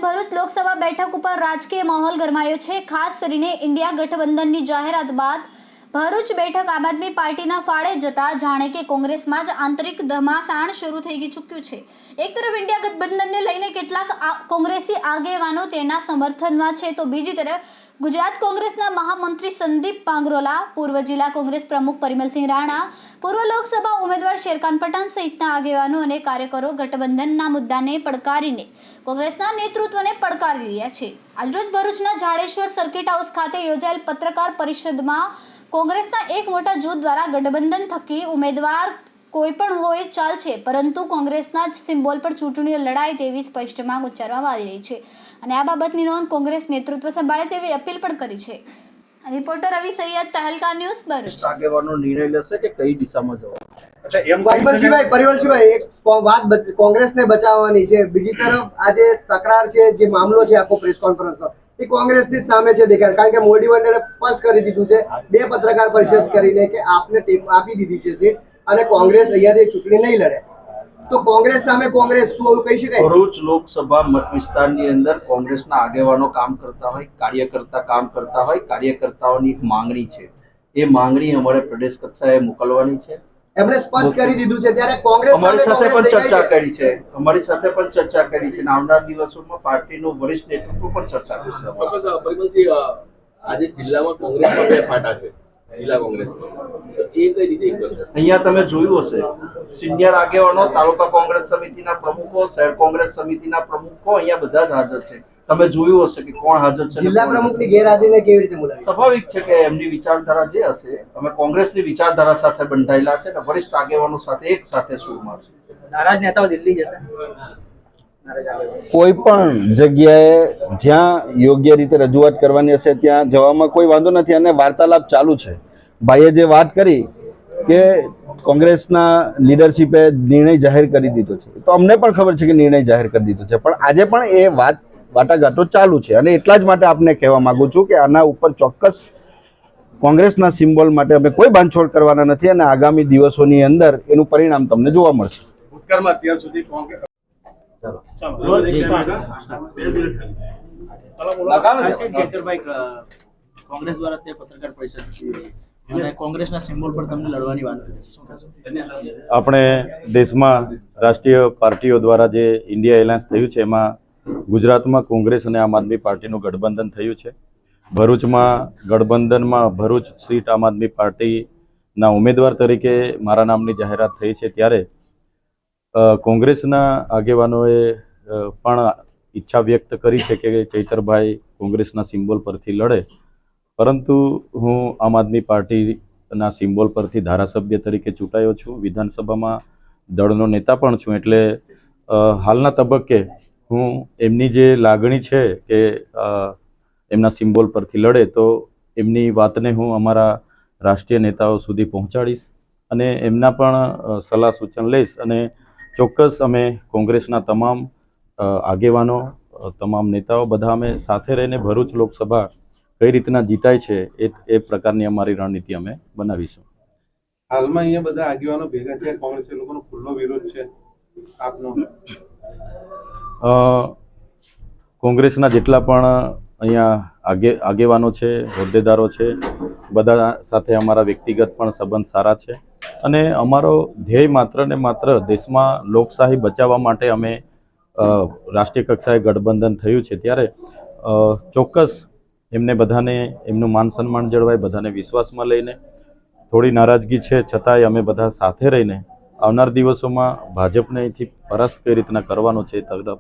ભરૂચ લોકસભા બેઠક ઉપર રાજકીય માહોલ ગરમાયો છે। ખાસ કરીને ઇન્ડિયા ગઠબંધનની જાહેરાત બાદ ભરૂચ બેઠક આમ આદમી પાર્ટીના ફાળે જતા જાણે કે કોંગ્રેસમાં જ આંતરિક ધમાસાણ શરૂ થઈ ચૂક્યું છે। એક તરફ ઇન્ડિયા ગઠબંધનને લઈને કેટલાક કોંગ્રેસી આગેવાનો તેના સમર્થનમાં છે, તો બીજી તરફ ગુજરાત કોંગ્રેસના મહામંત્રી સંદીપ પાંગરોલા, પૂર્વ જિલ્લા કોંગ્રેસ પ્રમુખ પરિમલસિંહ રાણા, પૂર્વ લોકસભા ઉમેદવાર શેરખાન પઠાણ સહિતના આગેવાનો અને કાર્યકરો ગઠબંધનના મુદ્દાને પડકારીને કોંગ્રેસના નેતૃત્વને પડકારી રહ્યા છે। આજરોજ ભરૂચના જાડેશ્વર સર્કિટ હાઉસ ખાતે યોજાયેલ પત્રકાર પરિષદમાં કોંગ્રેસના એક મોટા જૂથ દ્વારા ગઠબંધન થકી ઉમેદવાર કોઈ પણ હોય ચાલશે, પરંતુ કોંગ્રેસના જ સિમ્બોલ પર ચૂંટણીઓ લડાય તેવી સ્પષ્ટ માંગ ઉચ્ચારવામાં આવી રહી છે અને આ બાબતની નોંધ કોંગ્રેસ નેતૃત્વ સંભાળે તેવી અપીલ પણ કરી છે। રિપોર્ટર રવિ સૈયદ, તહેલકા ન્યૂઝ, ભરૂચ। આગેવાનો નિર્ણય લેશે કે કઈ દિશામાં જવાનું? अच्छा परिमलसिंहभाई एक बात कांग्रेस ने बचावવાની છે, બીજી તરફ આજે તકરાર છે, જે મામલો છે આખો પ્રેસ કોન્ફરન્સનો એ કોંગ્રેસની જ સામે છે દેખાય, કારણ કે મોદી મંડળે સ્પષ્ટ કરી દીધું છે બે પત્રકાર પરિષદ કરીને કે આપને ટેપ આપી દીધી છે સીટ અને કોંગ્રેસ અહીંયાથી ચૂંટણી નહીં લડે, તો કોંગ્રેસ સામે કોંગ્રેસ શું કહી શકાય? ભરૂચ લોકસભા મત વિસ્તારની અંદર કોંગ્રેસના આગેવાનો કામ કરતા હોય, કાર્યકર્તા કામ કરતા હોય, કાર્યકર્તાઓની એક માંગણી છે, એ માંગણી અમારે પ્રદેશ કક્ષાએ મોકલવાની છે। એમણે સ્પષ્ટ કરી દીધું છે, ત્યારે કોંગ્રેસ અમારી સાથે પણ ચર્ચા કરી છે, અમારી સાથે પણ ચર્ચા કરી છે અને આવનાર દિવસોમાં પાર્ટીનું વરિષ્ઠ નેતૃત્વ પણ ચર્ચા કરશે। પરિમલસિંહ, આજે જિલ્લામાં કોંગ્રેસમાં બે ફાટા છે, જિલ્લા કોંગ્રેસમાં, તો એ કઈ રીતે કરશે? અહીંયા તમે જોયું હશે, સિનિયર આગેવાનો, તાલુકા કોંગ્રેસ સમિતિના પ્રમુખો, શહેર કોંગ્રેસ સમિતિના પ્રમુખો અહીંયા બધા જ હાજર છે। તમે જોયું હશે કે કોણ હાજર છે। જિલ્લા પ્રમુખની ગેરહાજરીને કેવી રીતે બોલાવી? સ્વાભાવિક છે કે એમની વિચારધારા જે હશે, અમે કોંગ્રેસની વિચારધારા સાથે બંધાયેલા છે અને વરિષ્ઠ આગેવાનો સાથે એક સાથે સુરમાં છે। નારાજ નેતાઓ દિલ્હી જશે? કોઈ પણ જગ્યાએ જ્યાં યોગ્ય રીતે રજૂઆત કરવાની હશે ત્યાં જવામાં કોઈ વાંધો નથી અને વાર્તાલાપ ચાલુ છે। ભાઈએ જે વાત કરી કે કોંગ્રેસના લીડરશીપે નિર્ણય જાહેર કરી દીધો છે, તો અમને પણ ખબર છે કે નિર્ણય જાહેર કરી દીધો છે, પણ આજે પણ એ વાટાઘાટો ચાલુ છે અને એટલા જ માટે આપને કહેવા માંગુ છું કે આના ઉપર ચોક્કસ કોંગ્રેસના સિમ્બોલ માટે અમે કોઈ બાંધછોડ કરવાના નથી અને આગામી દિવસોની અંદર એનું પરિણામ તમને જોવા મળશે। ભૂતકાળમાં અત્યાર સુધી કોંગ્રેસ દ્વારા તે પત્રકાર પરિષદ અને કોંગ્રેસના સિમ્બોલ પર તમને લડવાની વાત કરી છે, શું કહેશો? આપણે દેશમાં રાષ્ટ્રીય પાર્ટીઓ દ્વારા જે ઇન્ડિયા એલાયન્સ થયું છે એમાં ગુજરાતમાં કોંગ્રેસ અને આમ આદમી પાર્ટીનું ગઠબંધન થયું છે। ભરૂચમાં ગઠબંધનમાં ભરૂચ સીટ આમ આદમી પાર્ટીના ઉમેદવાર તરીકે મારા નામની જાહેરાત થઈ છે, ત્યારે કોંગ્રેસના આગેવાનોએ પણ ઈચ્છા વ્યક્ત કરી છે કે ચૈતરભાઈ કોંગ્રેસના સિમ્બોલ પરથી લડે, પરંતુ હું આમ આદમી પાર્ટીના સિમ્બોલ પરથી ધારાસભ્ય તરીકે ચૂંટાયો છું, વિધાનસભામાં દળનો નેતા પણ છું, એટલે હાલના તબક્કે હું એમની જે લાગણી છે કે એમના સિમ્બોલ પરથી લડે તો એમની વાતને હું અમારા રાષ્ટ્રીય નેતાઓ સુધી પહોંચાડીશ અને એમના પણ સલાહ સૂચન લઈશ અને ચોક્કસ અમે કોંગ્રેસના તમામ આગેવાનો, તમામ નેતાઓ બધા અમે સાથે રહીને ભરૂચ લોકસભા કઈ રીતના જીતાય છે એ પ્રકારની અમારી રણનીતિ અમે બનાવીશું। હાલમાં અહીંયા બધા આગેવાનો ભેગા થયા, કોંગ્રેસ લોકોનો ખુલ્લો વિરોધ છે આપનો? કોંગ્રેસના જેટલા પણ અહીંયા આગેવાનો છે, હોદ્દેદારો છે, બધા સાથે અમારા વ્યક્તિગત પણ સંબંધ સારા છે અને અમારો ધ્યેય માત્ર ને માત્ર દેશમાં લોકશાહી બચાવવા માટે અમે રાષ્ટ્રીય કક્ષાએ ગઠબંધન થયું છે, ત્યારે ચોક્કસ એમને બધાને એમનું માન સન્માન જળવાય, બધાને વિશ્વાસમાં લઈને થોડી નારાજગી છે છતાંય અમે બધા સાથે રહીને આવનાર દિવસોમાં ભાજપને અહીંથી પરાસ્ત કઈ રીતના કરવાનો છે તરફ